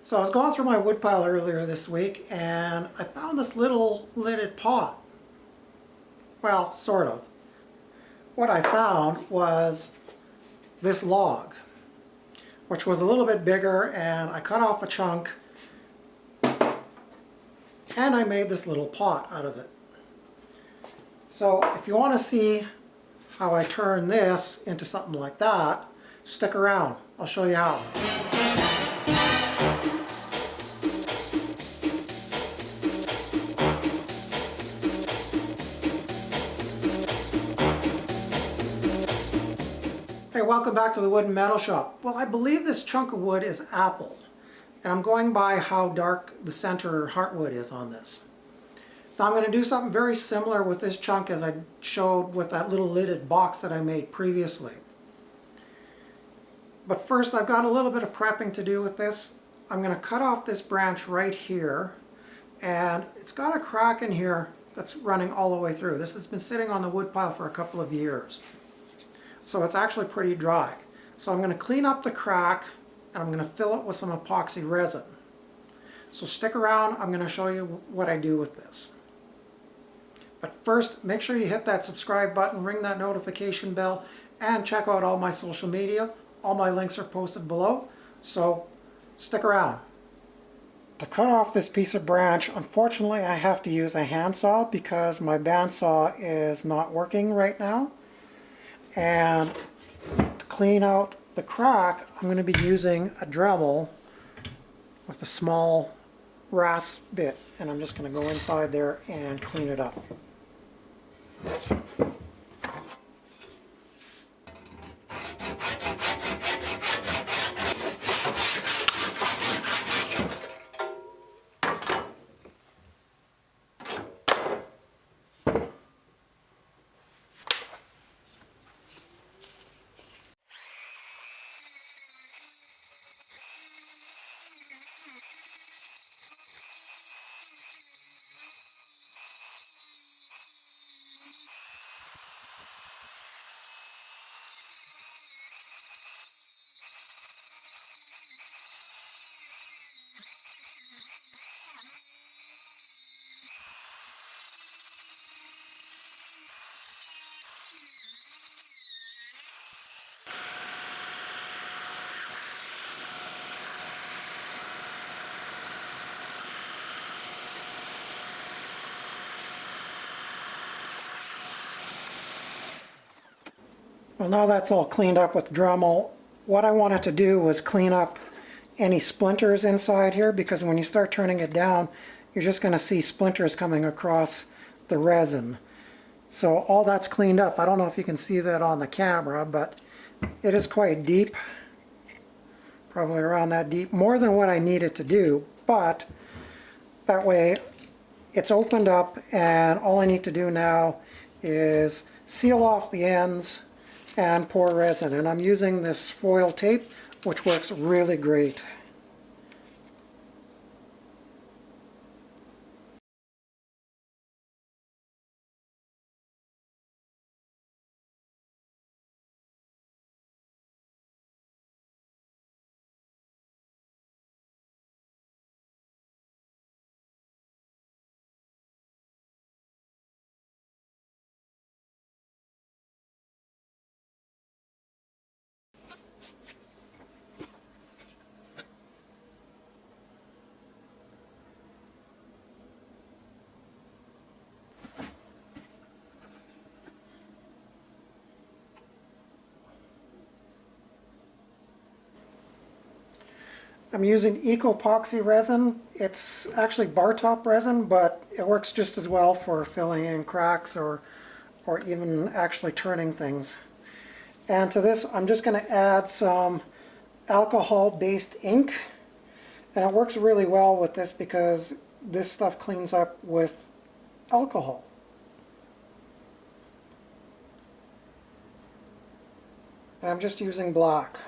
So I was going through my woodpile earlier this week and I found this little lidded pot. Well, sort of. What I found was this log, which was a little bit bigger, and I cut off a chunk and I made this little pot out of it. So if you want to see how I turn this into something like that, stick around. I'll show you how. Hey, welcome back to the Wood and Metal Shop. Well, I believe this chunk of wood is apple, and I'm going by how dark the center heartwood is on this. Now I'm going to do something very similar with this chunk as I showed with that little lidded box that I made previously. But first, I've got a little bit of prepping to do with this. I'm going to cut off this branch right here, and it's got a crack in here that's running all the way through. This has been sitting on the wood pile for a couple of years. So it's actually pretty dry. So I'm going to clean up the crack and I'm going to fill it with some epoxy resin. So stick around, I'm going to show you what I do with this. But first, make sure you hit that subscribe button, ring that notification bell, and check out all my social media. All my links are posted below, so stick around. To cut off this piece of branch, unfortunately I have to use a handsaw because my bandsaw is not working right now. And to clean out the crack, I'm going to be using a Dremel with a small rasp bit, and I'm just going to go inside there and clean it up. Well, now that's all cleaned up with Dremel, what I wanted to do was clean up any splinters inside here, because when you start turning it down, you're just going to see splinters coming across the resin. So all that's cleaned up. I don't know if you can see that on the camera, but it is quite deep. Probably around that deep, more than what I needed to do, but that way it's opened up, and all I need to do now is seal off the ends and pour resin, and I'm using this foil tape, which works really great. I'm using Epoxy Resin. It's actually bar top resin, but it works just as well for filling in cracks or even actually turning things. And to this, I'm just going to add some alcohol-based ink. And it works really well with this because this stuff cleans up with alcohol. And I'm just using black.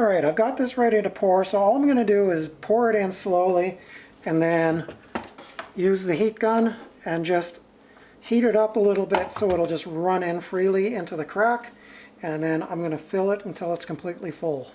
Alright, I've got this ready to pour, so all I'm going to do is pour it in slowly and then use the heat gun and just heat it up a little bit so it'll just run in freely into the crack, and then I'm going to fill it until it's completely full.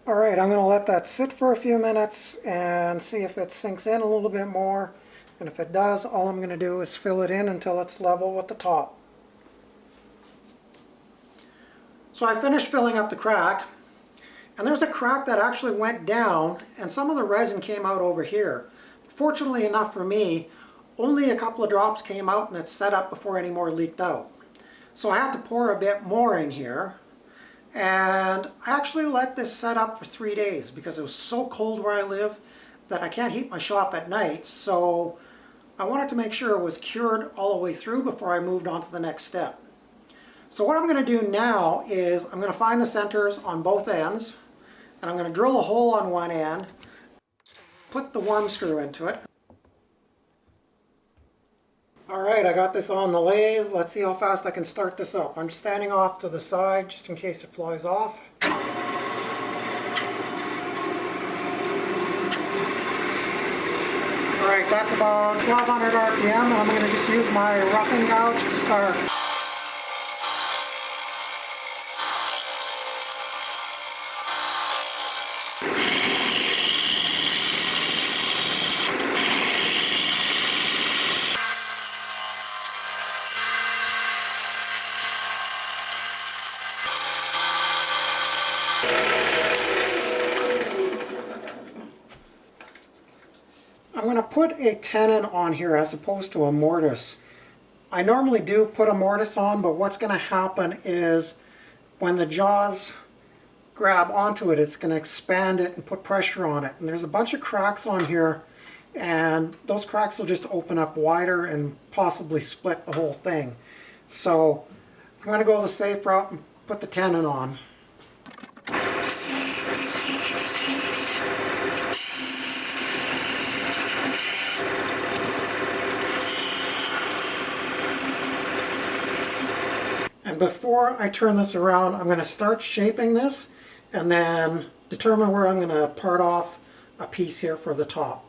Alright, I'm going to let that sit for a few minutes and see if it sinks in a little bit more. And if it does, all I'm going to do is fill it in until it's level with the top. So I finished filling up the crack, and there's a crack that actually went down and some of the resin came out over here. Fortunately enough for me, only a couple of drops came out and it set up before any more leaked out. So I had to pour a bit more in here. And I actually let this set up for 3 days because it was so cold where I live that I can't heat my shop at night. So I wanted to make sure it was cured all the way through before I moved on to the next step. So what I'm going to do now is I'm going to find the centers on both ends, and I'm going to drill a hole on one end, put the worm screw into it. Alright, I got this on the lathe. Let's see how fast I can start this up. I'm standing off to the side just in case it flies off. Alright, that's about 1200 RPM, and I'm going to just use my roughing gouge to start. I'm going to put a tenon on here as opposed to a mortise. I normally do put a mortise on, but what's going to happen is when the jaws grab onto it, it's going to expand it and put pressure on it. And there's a bunch of cracks on here, and those cracks will just open up wider and possibly split the whole thing. So I'm going to go the safe route and put the tenon on. And before I turn this around, I'm going to start shaping this and then determine where I'm going to part off a piece here for the top.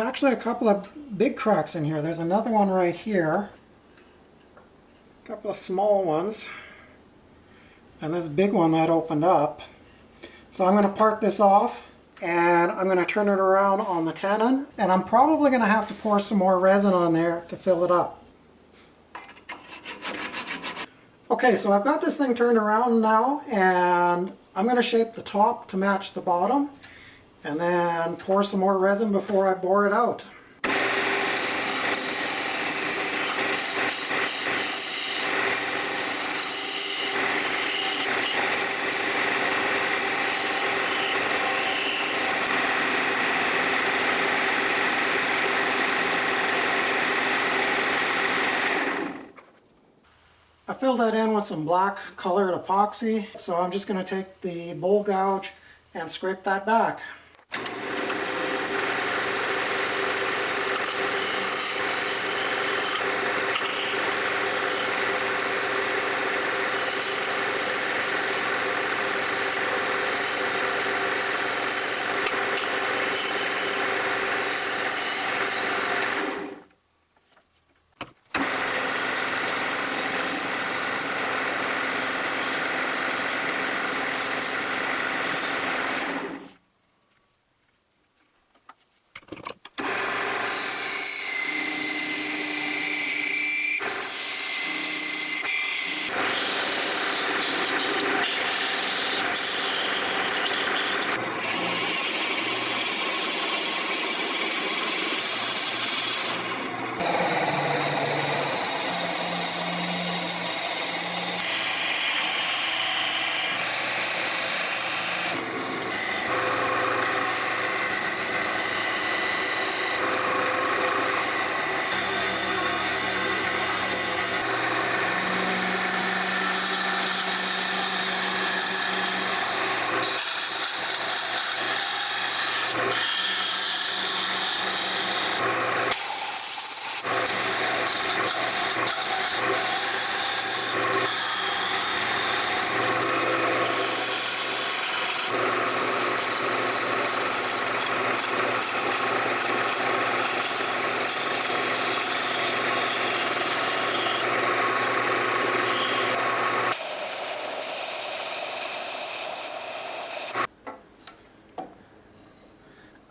actually a couple of big cracks in here. There's another one right here, a couple of small ones, and this big one that opened up. So I'm going to part this off and I'm going to turn it around on the tenon, and I'm probably going to have to pour some more resin on there to fill it up. Okay, so I've got this thing turned around now, and I'm going to shape the top to match the bottom and then pour some more resin before I bore it out. I filled that in with some black colored epoxy, so I'm just going to take the bowl gouge and scrape that back.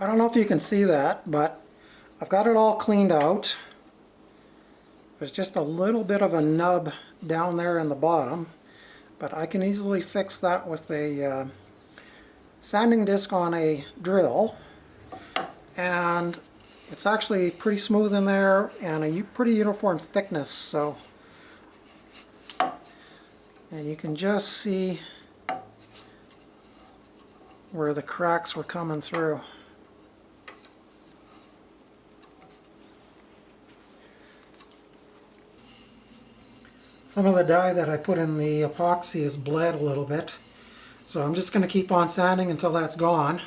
I don't know if you can see that, but I've got it all cleaned out. There's just a little bit of a nub down there in the bottom, but I can easily fix that with a sanding disc on a drill, and it's actually pretty smooth in there and a pretty uniform thickness, so, and you can just see where the cracks were coming through. Some of the dye that I put in the epoxy is bled a little bit, so I'm just going to keep on sanding until that's gone.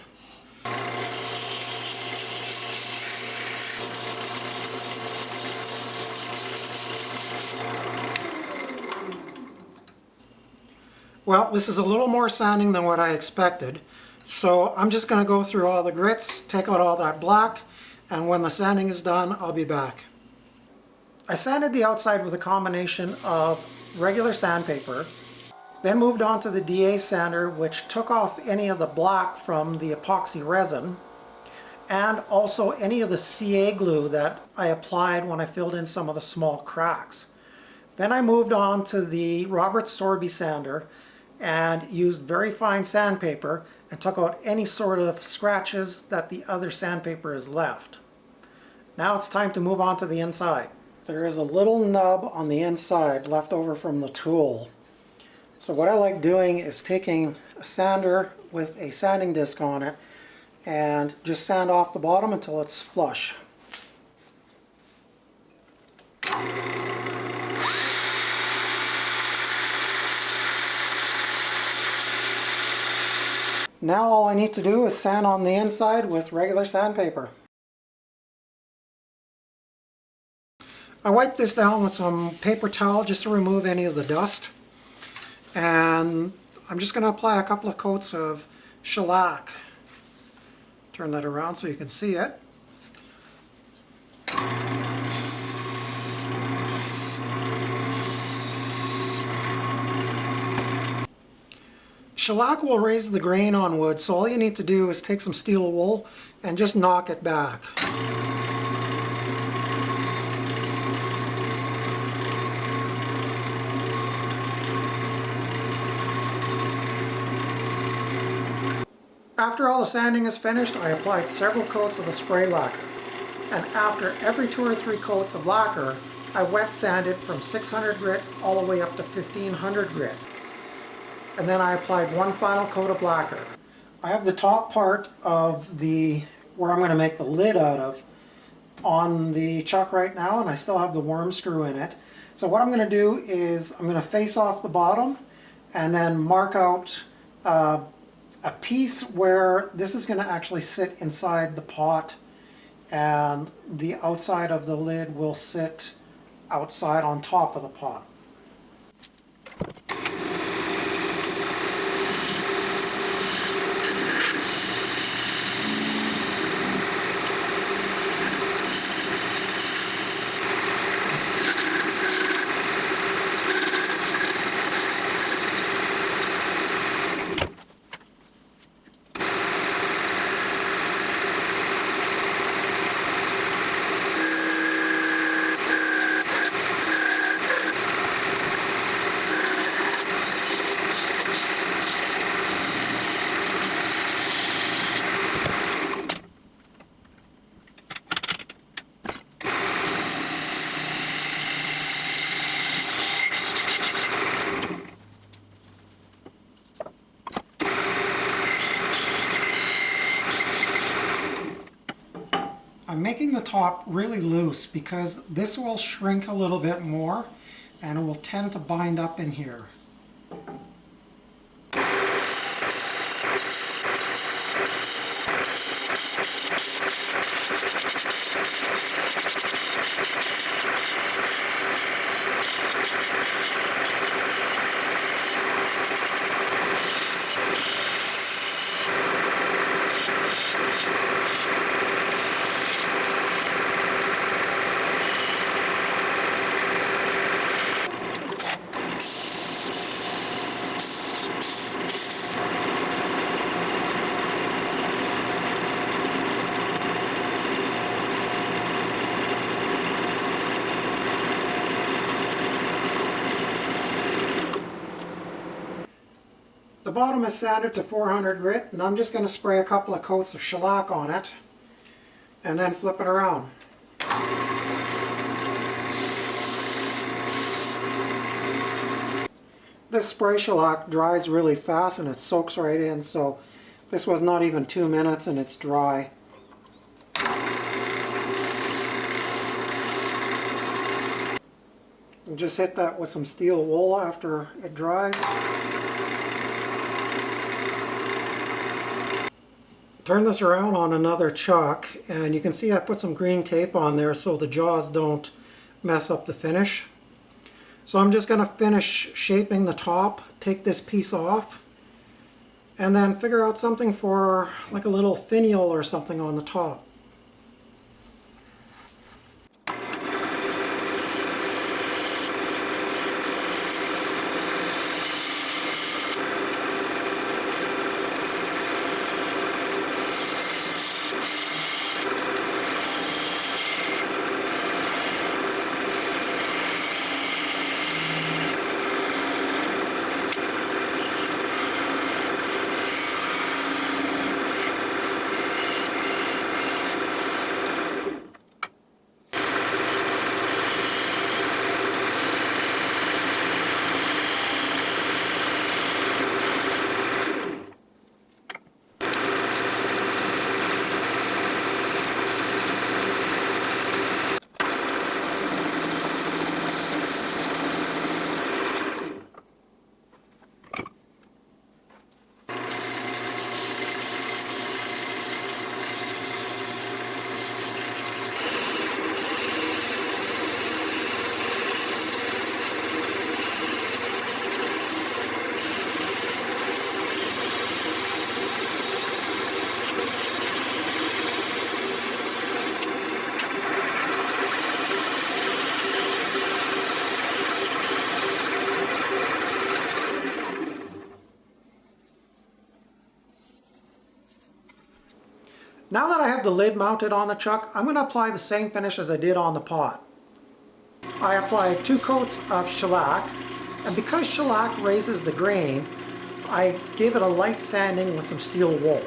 Well, this is a little more sanding than what I expected, so I'm just going to go through all the grits, take out all that black, and when the sanding is done, I'll be back. I sanded the outside with a combination of regular sandpaper, then moved on to the DA sander, which took off any of the black from the epoxy resin, and also any of the CA glue that I applied when I filled in some of the small cracks. Then I moved on to the Robert Sorby sander and used very fine sandpaper and took out any sort of scratches that the other sandpaper has left. Now it's time to move on to the inside. There is a little nub on the inside left over from the tool. So what I like doing is taking a sander with a sanding disc on it and just sand off the bottom until it's flush. Now all I need to do is sand on the inside with regular sandpaper. I wiped this down with some paper towel just to remove any of the dust, and I'm just going to apply a couple of coats of shellac. Turn that around so you can see it. Shellac will raise the grain on wood, so all you need to do is take some steel wool and just knock it back. After all the sanding is finished, I applied several coats of the spray lacquer. And after every 2 or 3 coats of lacquer, I wet sanded from 600 grit all the way up to 1500 grit. And then I applied one final coat of lacquer. I have the top part of where I'm going to make the lid out of on the chuck right now, and I still have the worm screw in it. So what I'm going to do is I'm going to face off the bottom and then mark out a piece where this is going to actually sit inside the pot, and the outside of the lid will sit outside on top of the pot. I'm making the top really loose because this will shrink a little bit more and it will tend to bind up in here. The bottom is sanded to 400 grit, and I'm just going to spray a couple of coats of shellac on it and then flip it around. This spray shellac dries really fast and it soaks right in, so this was not even 2 minutes and it's dry. And just hit that with some steel wool after it dries. Turn this around on another chuck, and you can see I put some green tape on there so the jaws don't mess up the finish. So I'm just going to finish shaping the top, take this piece off, and then figure out something for like a little finial or something on the top. Now that I have the lid mounted on the chuck, I'm going to apply the same finish as I did on the pot. I applied 2 coats of shellac, and because shellac raises the grain, I gave it a light sanding with some steel wool.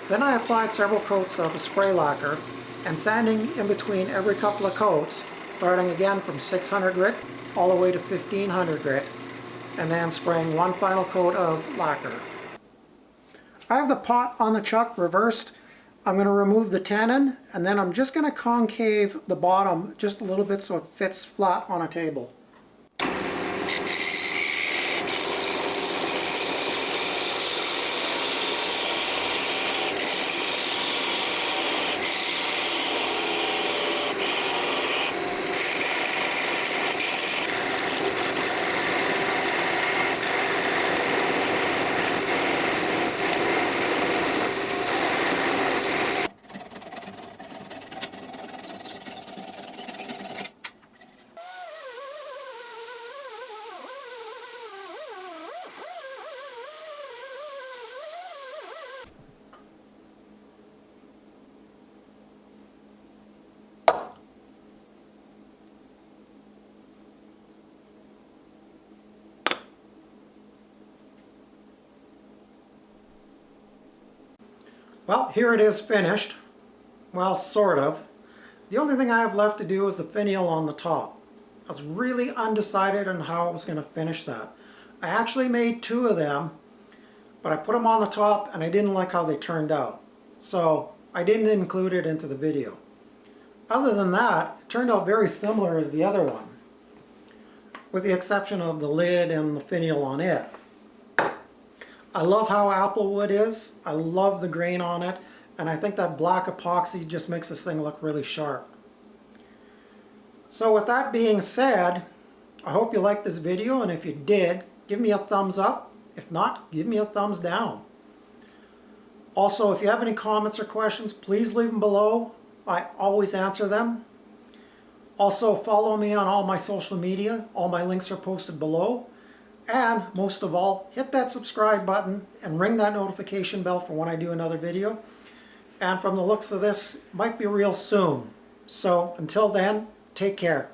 Then I applied several coats of spray lacquer and sanding in between every couple of coats, starting again from 600 grit all the way to 1500 grit, and then spraying one final coat of lacquer. I have the pot on the chuck reversed. I'm going to remove the tenon, and then I'm just going to concave the bottom just a little bit so it fits flat on a table. Well, here it is finished. Well, sort of. The only thing I have left to do is the finial on the top. I was really undecided on how I was going to finish that. I actually made 2 of them, but I put them on the top and I didn't like how they turned out. So I didn't include it into the video. Other than that, it turned out very similar as the other one, with the exception of the lid and the finial on it. I love how applewood is. I love the grain on it, and I think that black epoxy just makes this thing look really sharp. So with that being said, I hope you liked this video, and if you did, give me a thumbs up. If not, give me a thumbs down. Also, if you have any comments or questions, please leave them below. I always answer them. Also, follow me on all my social media. All my links are posted below. And most of all, hit that subscribe button and ring that notification bell for when I do another video. And from the looks of this, it might be real soon. So until then, take care.